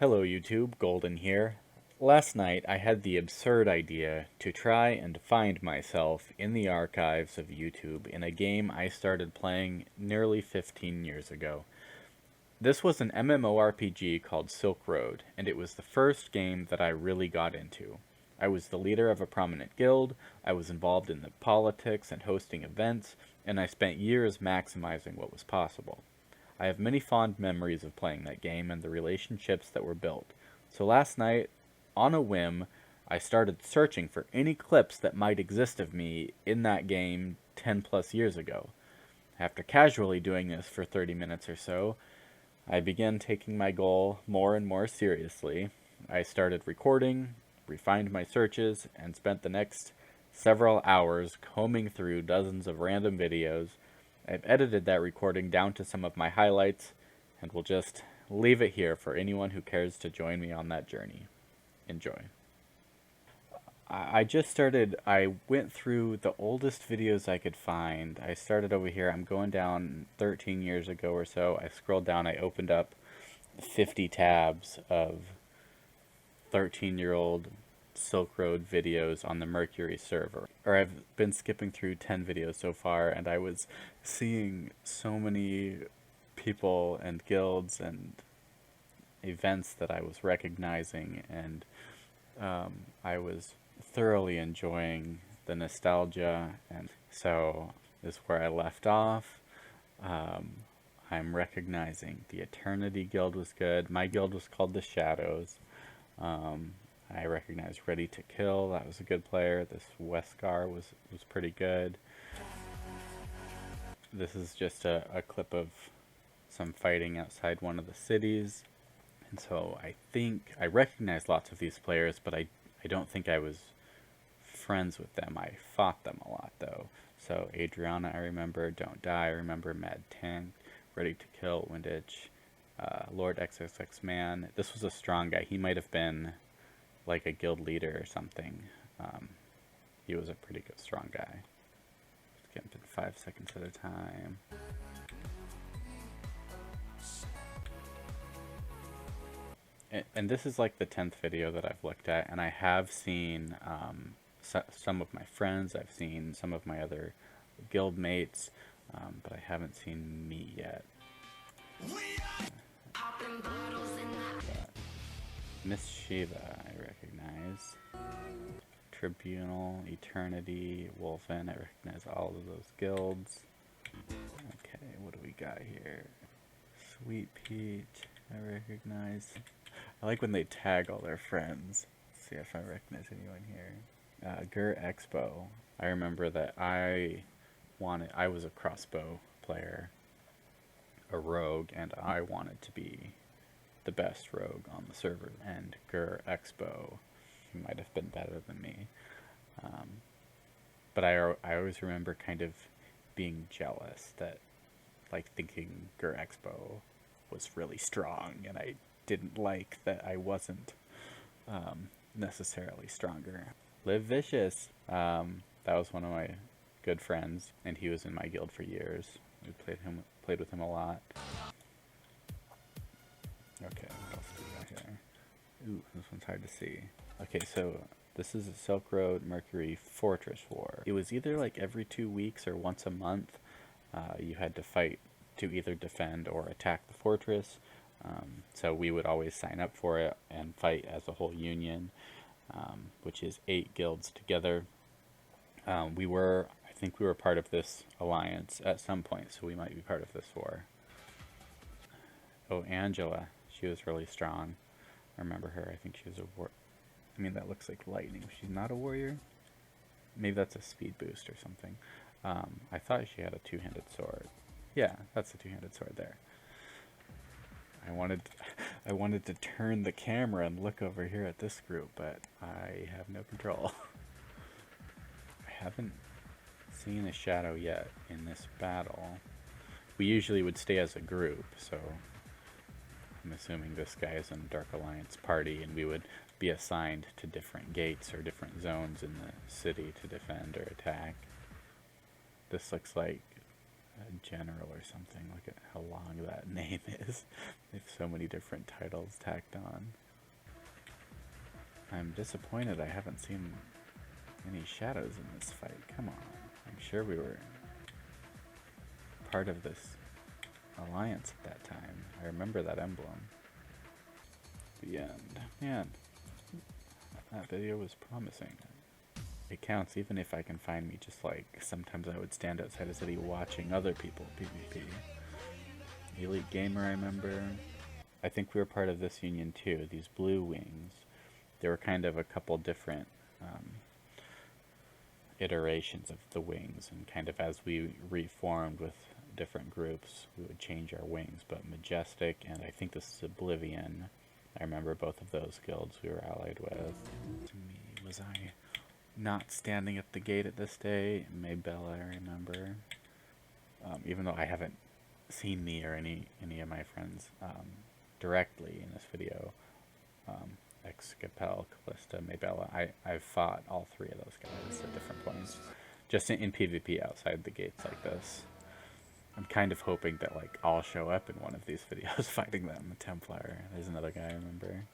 Hello YouTube, Golden here. Last night I had the absurd idea to try and find myself in the archives of YouTube in a game I started playing nearly 15 years ago. This was an MMORPG called Silkroad, and it was the first game that I really got into. I was the leader of a prominent guild, I was involved in the politics and hosting events, and I spent years maximizing what was possible. I have many fond memories of playing that game and the relationships that were built. So last night, on a whim, I started searching for any clips that might exist of me in that game 10 plus years ago. After casually doing this for 30 minutes or so, I began taking my goal more and more seriously. I started recording, refined my searches, and spent the next several hours combing through dozens of random videos. I've edited that recording down to some of my highlights, and will just leave it here for anyone who cares to join me on that journey. Enjoy. I went through the oldest videos I could find. I started over here. I'm going down 13 years ago or so. I scrolled down. I opened up 50 tabs of 13-year-old Silk Road videos on the Mercury server. Or I've been skipping through 10 videos so far, and I was seeing so many people and guilds and events that I was recognizing, and I was thoroughly enjoying the nostalgia, and so this is where I left off. Um, I'm recognizing the Eternity Guild was good. My guild was called the Shadows. Um, I recognize Ready to Kill. That was a good player. This Weskar was pretty good. This is just a clip of some fighting outside one of the cities. And so I think I recognize lots of these players, but I don't think I was friends with them. I fought them a lot though. So Adriana I remember, Don't Die I remember, Mad Tank, Ready to Kill, Winditch, Lord XXX Man. This was a strong guy. He might have been like a guild leader or something. He was a pretty good strong guy. Skipping 5 seconds at a time. And this is like the 10th video that I've looked at, and I have seen some of my friends, I've seen some of my other guild mates, but I haven't seen me yet. Miss Shiva, I recognize. Tribunal, Eternity, Wolfen, I recognize all of those guilds. Okay, what do we got here? Sweet Peach, I recognize. I like when they tag all their friends. Let's see if I recognize anyone here. Gur Expo. I remember that I was a crossbow player, a rogue, and I wanted to be the best rogue on the server. And Gur Expo, he might have been better than me. But I always remember kind of being jealous that, like, thinking Gur Expo was really strong, and I didn't like that I wasn't necessarily stronger. Live Vicious. That was one of my good friends, and he was in my guild for years. We played with him a lot. Okay, what else do we got here? Ooh, this one's hard to see. Okay, so this is a Silk Road Mercury Fortress War. It was either like every 2 weeks or once a month. You had to fight to either defend or attack the fortress. So we would always sign up for it and fight as a whole union, which is 8 guilds together. I think we were part of this alliance at some point, so we might be part of this war. Oh, Angela, she was really strong. I remember her. I think she was a I mean, that looks like lightning. She's not a warrior? Maybe that's a speed boost or something. I thought she had a two-handed sword. Yeah, that's a two-handed sword there. I wanted to turn the camera and look over here at this group, but I have no control. I haven't seen a shadow yet in this battle. We usually would stay as a group, so I'm assuming this guy is in a Dark Alliance party, and we would be assigned to different gates or different zones in the city to defend or attack. This looks like a general or something. Look at how long that name is. They have so many different titles tacked on. I'm disappointed I haven't seen any shadows in this fight. Come on. I'm sure we were part of this alliance at that time. I remember that emblem. The end. Man, that video was promising. It counts even if I can find me just like sometimes I would stand outside a city watching other people PvP. Elite Gamer, I remember. I think we were part of this union too, these blue wings. There were kind of a couple different iterations of the wings, and kind of as we reformed with different groups, we would change our wings. But Majestic, and I think this is Oblivion, I remember both of those guilds we were allied with. To me, was I not standing at the gate at this day? Maybella, I remember. Even though I haven't seen me or any of my friends directly in this video, Excapel, Callista, Maybella, I've fought all three of those guys at different points. Just in PvP outside the gates like this. I'm kind of hoping that like I'll show up in one of these videos fighting them. Templar, there's another guy I remember.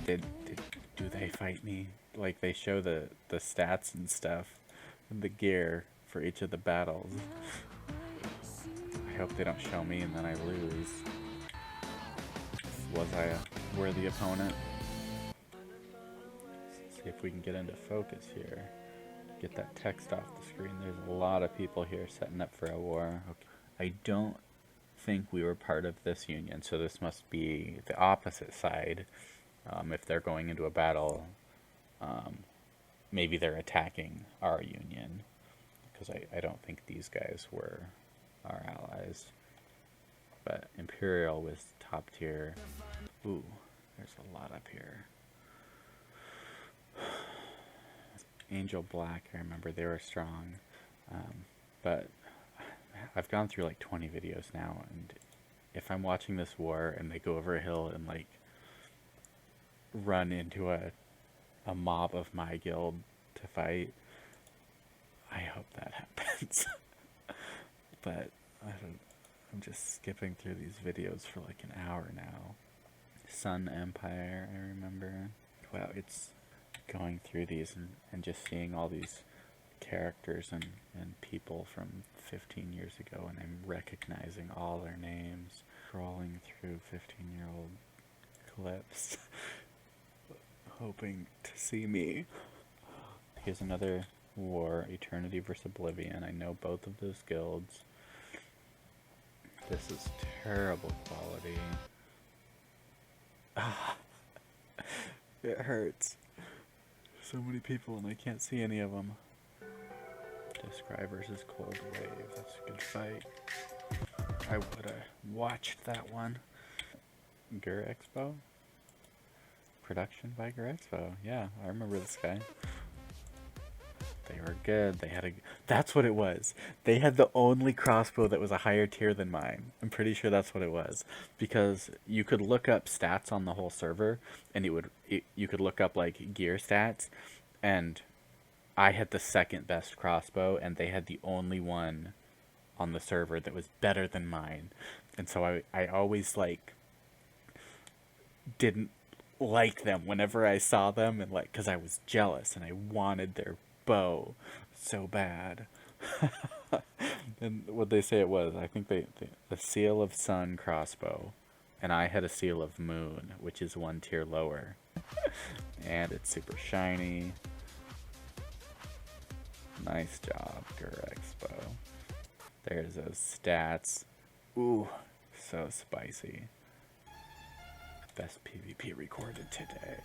Do they fight me? Like they show the stats and stuff and the gear for each of the battles. I hope they don't show me and then I lose. Was I a worthy opponent? Let's see if we can get into focus here. Get that text off the screen. There's a lot of people here setting up for a war. Okay. I don't think we were part of this union, so this must be the opposite side. If they're going into a battle, maybe they're attacking our union, because I don't think these guys were our allies. But Imperial was top tier. Ooh, there's a lot up here. Angel Black, I remember they were strong. But I've gone through like 20 videos now, and if I'm watching this war and they go over a hill and like run into a mob of my guild to fight, I hope that happens. But I'm just skipping through these videos for like an hour now. Sun Empire, I remember. Wow, it's going through these and just seeing all these characters and people from 15 years ago, and I'm recognizing all their names, scrolling through 15-year-old clips, hoping to see me. Here's another war, Eternity versus Oblivion. I know both of those guilds. This is terrible quality. It hurts. So many people and I can't see any of them. Describe versus Cold Wave. That's a good fight. I would have watched that one. Gur Expo? Production by Gur Expo. Yeah, I remember this guy. They were good. They had that's what it was. They had the only crossbow that was a higher tier than mine. I'm pretty sure that's what it was. Because you could look up stats on the whole server, and you could look up like gear stats, and I had the second best crossbow, and they had the only one on the server that was better than mine. And so I always like didn't like them whenever I saw them, and like, because I was jealous and I wanted their bow so bad. And what they say it was, I think the Seal of Sun crossbow, and I had a Seal of Moon, which is one tier lower. And it's super shiny. Nice job, Gur Expo. There's those stats. Ooh, so spicy. Best PvP recorded today.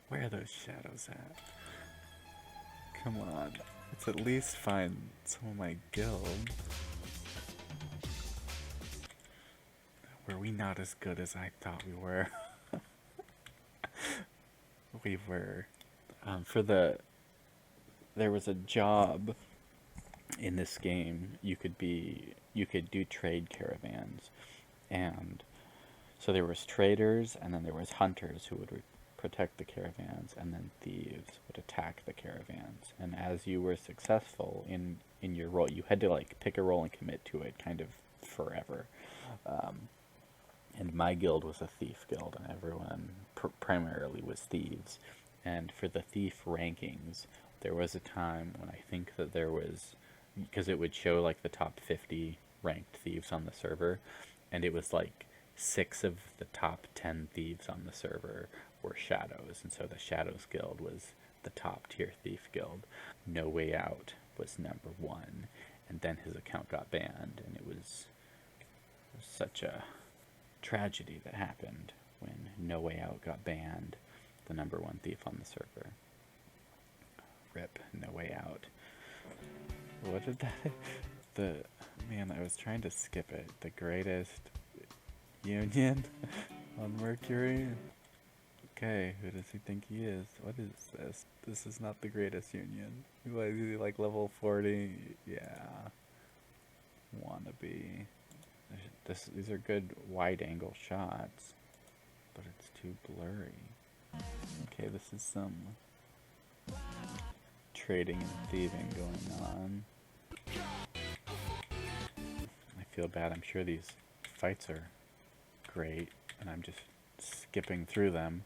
Where are those shadows at? Come on. Let's at least find some of my guild. Were we not as good as I thought we were? We were. There was a job in this game. You could do trade caravans, and so there was traders, and then there was hunters who would protect the caravans, and then thieves would attack the caravans. And as you were successful in your role, you had to like pick a role and commit to it kind of forever. And my guild was a thief guild, and everyone primarily was thieves. And for the thief rankings, there was a time when I think that there was, because it would show like the top 50 ranked thieves on the server, and it was like 6 of the top 10 thieves on the server were shadows, and so the shadows guild was the top tier thief guild. No Way Out was number 1, and then his account got banned, and it was such a tragedy that happened when No Way Out got banned, the number 1 thief on the server. Rip No Way Out. What did that... Man, I was trying to skip it. The greatest union on Mercury? Okay, who does he think he is? What is this? This is not the greatest union. What, is he like level 40? Yeah. Wannabe. These are good wide angle shots, but it's too blurry. Okay, this is some trading and thieving going on. I feel bad. I'm sure these fights are great, and I'm just skipping through them.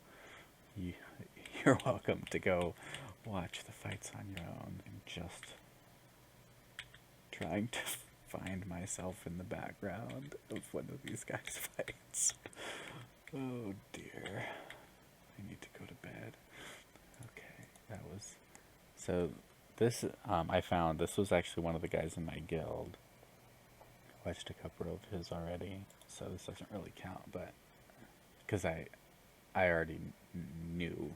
You're welcome to go watch the fights on your own. I'm just trying to find myself in the background of one of these guys' fights. Oh dear. I need to go to bed. Okay, that was... So this, I found this was actually one of the guys in my guild. I watched a couple of his already, so this doesn't really count, but because I already knew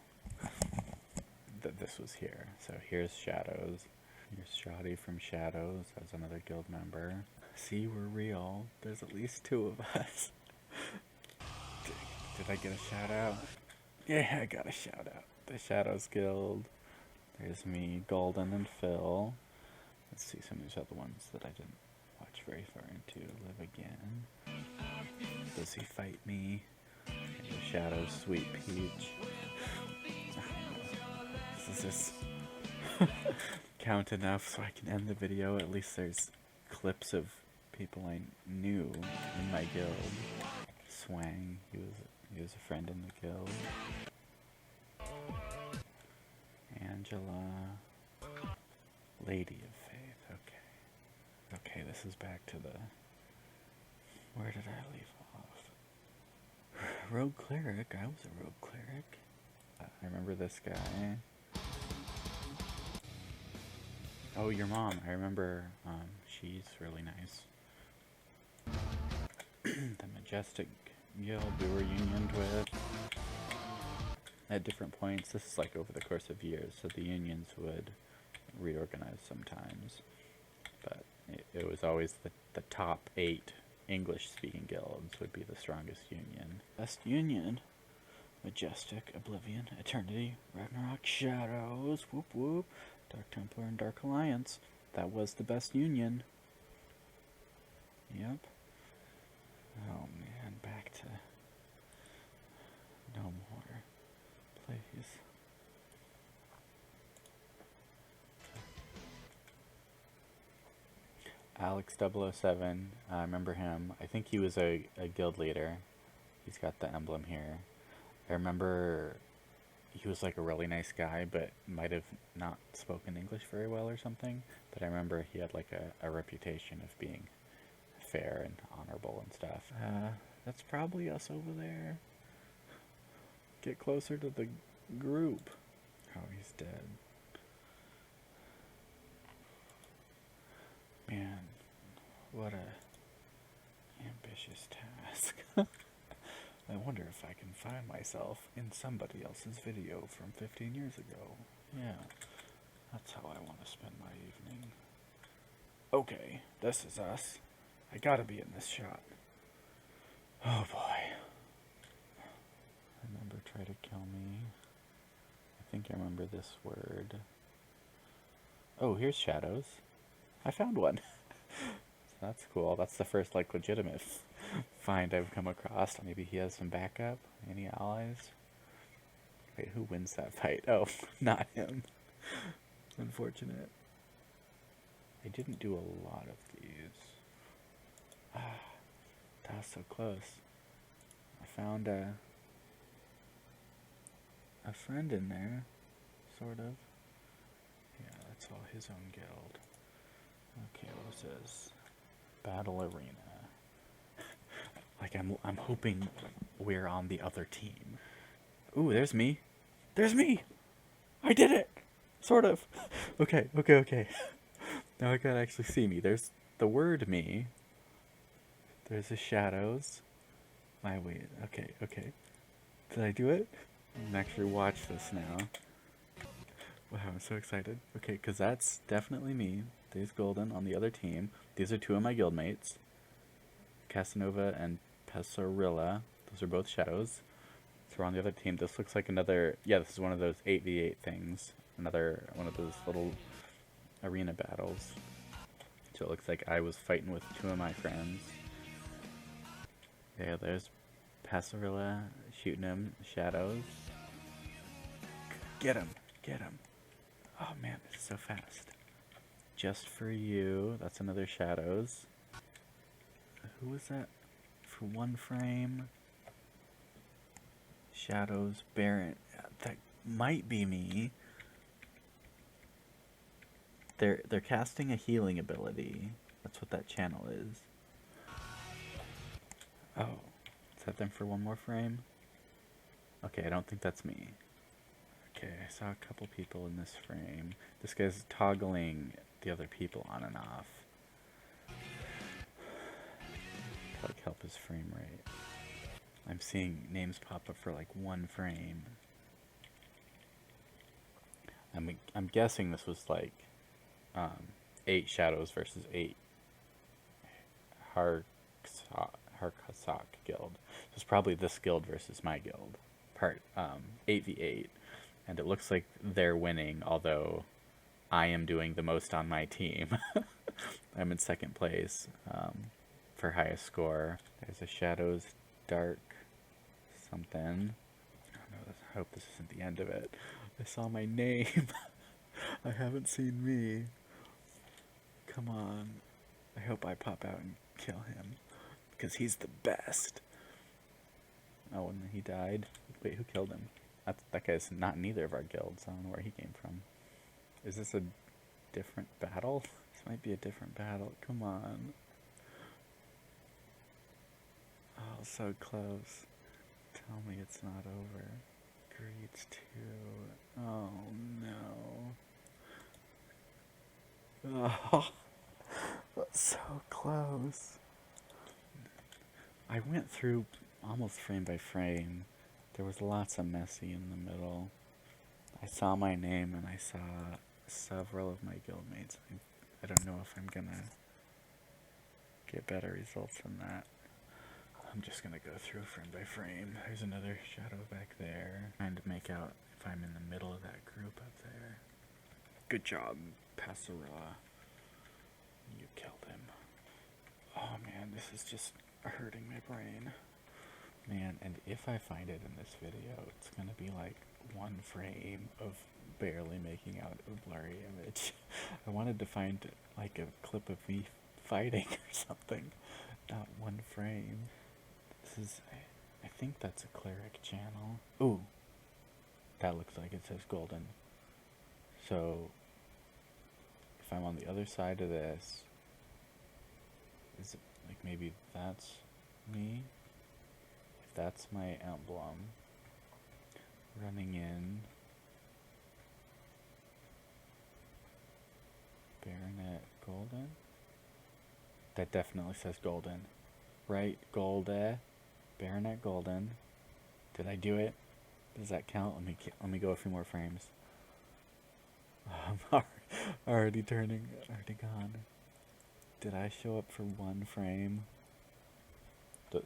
that this was here. So here's Shadows. Here's Shoddy from Shadows as another guild member. See, we're real. There's at least 2 of us. Did I get a shout out? Yeah, I got a shout out. The Shadows Guild. There's me, Golden, and Phil. Let's see some of these other ones that I didn't watch very far into. Live Again. Does he fight me? The Shadows, Sweet Peach. Does this count enough so I can end the video? At least there's clips of people I knew in my guild. Swang, he was a friend in the guild. Angela, Lady of Faith. Okay, this is back to the... Where did I leave off? Rogue Cleric. I was a Rogue Cleric. I remember this guy. Oh, your mom. I remember, she's really nice. The Majestic Guild we were unioned with. At different points. This is like over the course of years, so the unions would reorganize sometimes. But it was always the top 8 English-speaking guilds would be the strongest union. Best union. Majestic, Oblivion, Eternity, Ragnarok, Shadows, whoop whoop, Dark Templar, and Dark Alliance. That was the best union. Yep. Oh man, back to no more, please. Alex007, I remember him. I think he was a guild leader. He's got the emblem here. I remember he was like a really nice guy, but might have not spoken English very well or something. But I remember he had like a reputation of being fair and honorable and stuff. That's probably us over there. Get closer to the group. Oh, he's dead. Man, what a ambitious task. I wonder if I can find myself in somebody else's video from 15 years ago. Yeah, that's how I want to spend my evening. Okay, this is us. I gotta be in this shot. Oh boy. Remember, try to kill me. I think I remember this word. Oh, here's Shadows. I found one. So that's cool. That's the first, like, legitimate find I've come across. Maybe he has some backup. Any allies? Wait, who wins that fight? Oh, not him. Unfortunate. I didn't do a lot of these. Ah, that was so close. I found a friend in there, sort of. Yeah, that's all his own guild. Okay, what's this? Battle Arena. Like I'm hoping we're on the other team. Ooh, there's me. There's me. I did it. Sort of. Okay. Now I can actually see me. There's the word me. There's the shadows. My way. Okay. Did I do it? I can actually watch this now. Wow, I'm so excited. Okay, because that's definitely me. There's Golden on the other team. These are two of my guildmates. Casanova and Pesarilla. Those are both shadows. So we're on the other team. This looks like another... Yeah, this is one of those 8v8 things. Another one of those little arena battles. So it looks like I was fighting with two of my friends. Yeah, there's Passerilla shooting him. Shadows. Get him. Oh man, it's so fast. Just for you. That's another Shadows. Who was that? For one frame. Shadows, Baron. That might be me. They're casting a healing ability. That's what that channel is. Oh, is that them for one more frame? Okay, I don't think that's me. Okay, I saw a couple people in this frame. This guy's toggling the other people on and off. To like help his frame rate. I'm seeing names pop up for like one frame. I'm guessing this was like 8 shadows versus 8 Harksak guild. So it's probably this guild versus my guild. Part 8v8. And it looks like they're winning, although I am doing the most on my team. I'm in second place for highest score. There's a Shadows Dark something. I hope this isn't the end of it. I saw my name. I haven't seen me. Come on. I hope I pop out and kill him. Because he's the best. Oh, and he died. Wait, who killed him? That guy's not in either of our guilds. I don't know where he came from. Is this a different battle? This might be a different battle. Come on. Oh, so close. Tell me it's not over. Greets 2. Oh, no. Oh, that's so close. I went through almost frame by frame. There was lots of messy in the middle. I saw my name and I saw several of my guildmates. I don't know if I'm gonna get better results than that. I'm just gonna go through frame by frame. There's another shadow back there. Trying to make out if I'm in the middle of that group up there. Good job, Passera. You killed him. Oh man, this is just hurting my brain. Man, and if I find it in this video, it's gonna be like one frame of barely making out a blurry image. I wanted to find like a clip of me fighting or something, not one frame. This is, I think that's a cleric channel. Ooh, that looks like it says golden. So, if I'm on the other side of this, is it like maybe that's me? That's my emblem. Running in. Baronet Golden? That definitely says Golden. Right, Golde. Baronet Golden. Did I do it? Does that count? Let me go a few more frames. I'm already gone. Did I show up for one frame?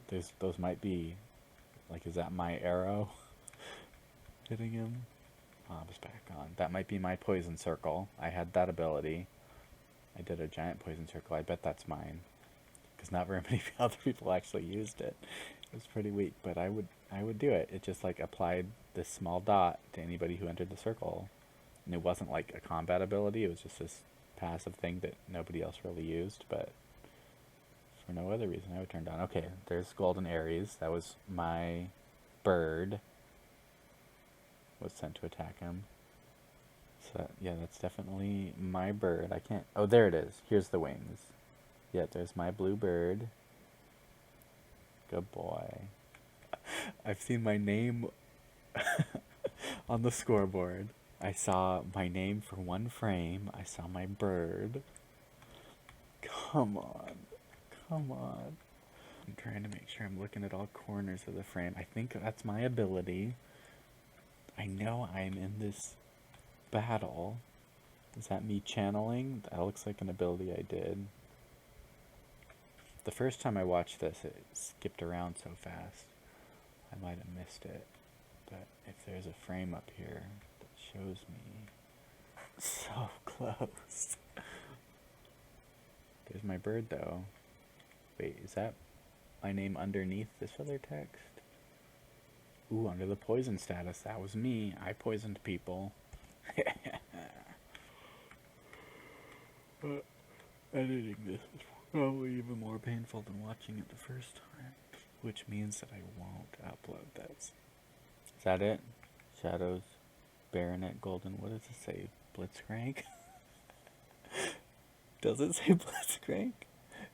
Those might be... Like, is that my arrow hitting him? Bob's back on. That might be my poison circle. I had that ability. I did a giant poison circle. I bet that's mine. Because not very many other people actually used it. It was pretty weak, but I would do it. It just, like, applied this small dot to anybody who entered the circle. And it wasn't like a combat ability, it was just this passive thing that nobody else really used, but for no other reason I would turn down. Okay, there's Golden Aries. That was my bird. Was sent to attack him. So, yeah, that's definitely my bird. I can't... Oh, there it is. Here's the wings. Yeah, there's my blue bird. Good boy. I've seen my name on the scoreboard. I saw my name for one frame. I saw my bird. Come on. Come on. I'm trying to make sure I'm looking at all corners of the frame. I think that's my ability. I know I'm in this battle. Is that me channeling? That looks like an ability I did. The first time I watched this, it skipped around so fast. I might have missed it. But if there's a frame up here that shows me... So close. There's my bird, though. Wait, is that my name underneath this other text? Ooh, under the poison status. That was me. I poisoned people. Editing this is probably even more painful than watching it the first time. Which means that I won't upload this. Is that it? Shadows, Baronet, Golden. What does it say? Blitzcrank? Does it say Blitzcrank?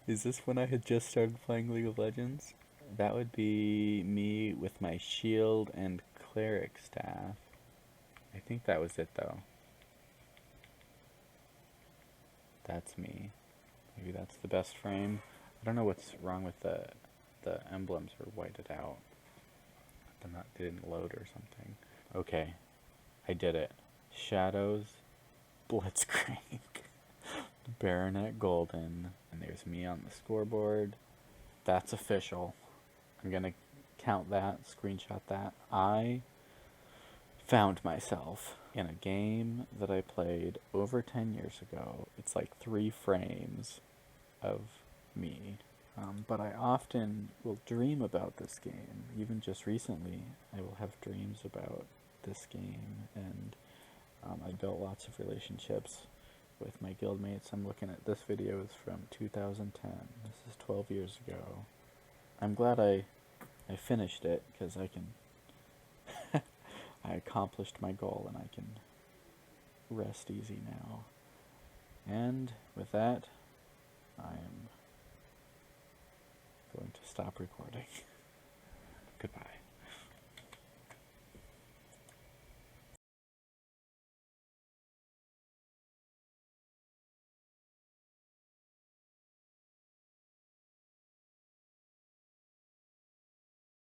Is this when I had just started playing League of Legends? That would be me with my shield and cleric staff. I think that was it, though. That's me. Maybe that's the best frame. I don't know what's wrong with the emblems are whited out. They didn't load or something. Okay, I did it. Shadows, Blitzcrank, Baronet Golden, and there's me on the scoreboard. That's official. I'm gonna count that, screenshot that. I found myself in a game that I played over 10 years ago. It's like 3 frames of me. But I often will dream about this game. Even just recently, I will have dreams about this game, and I built lots of relationships with my guildmates. I'm looking at this video is from 2010. This is 12 years ago. I'm glad I finished it, because I can I accomplished my goal and I can rest easy now. And with that, I am going to stop recording. Goodbye.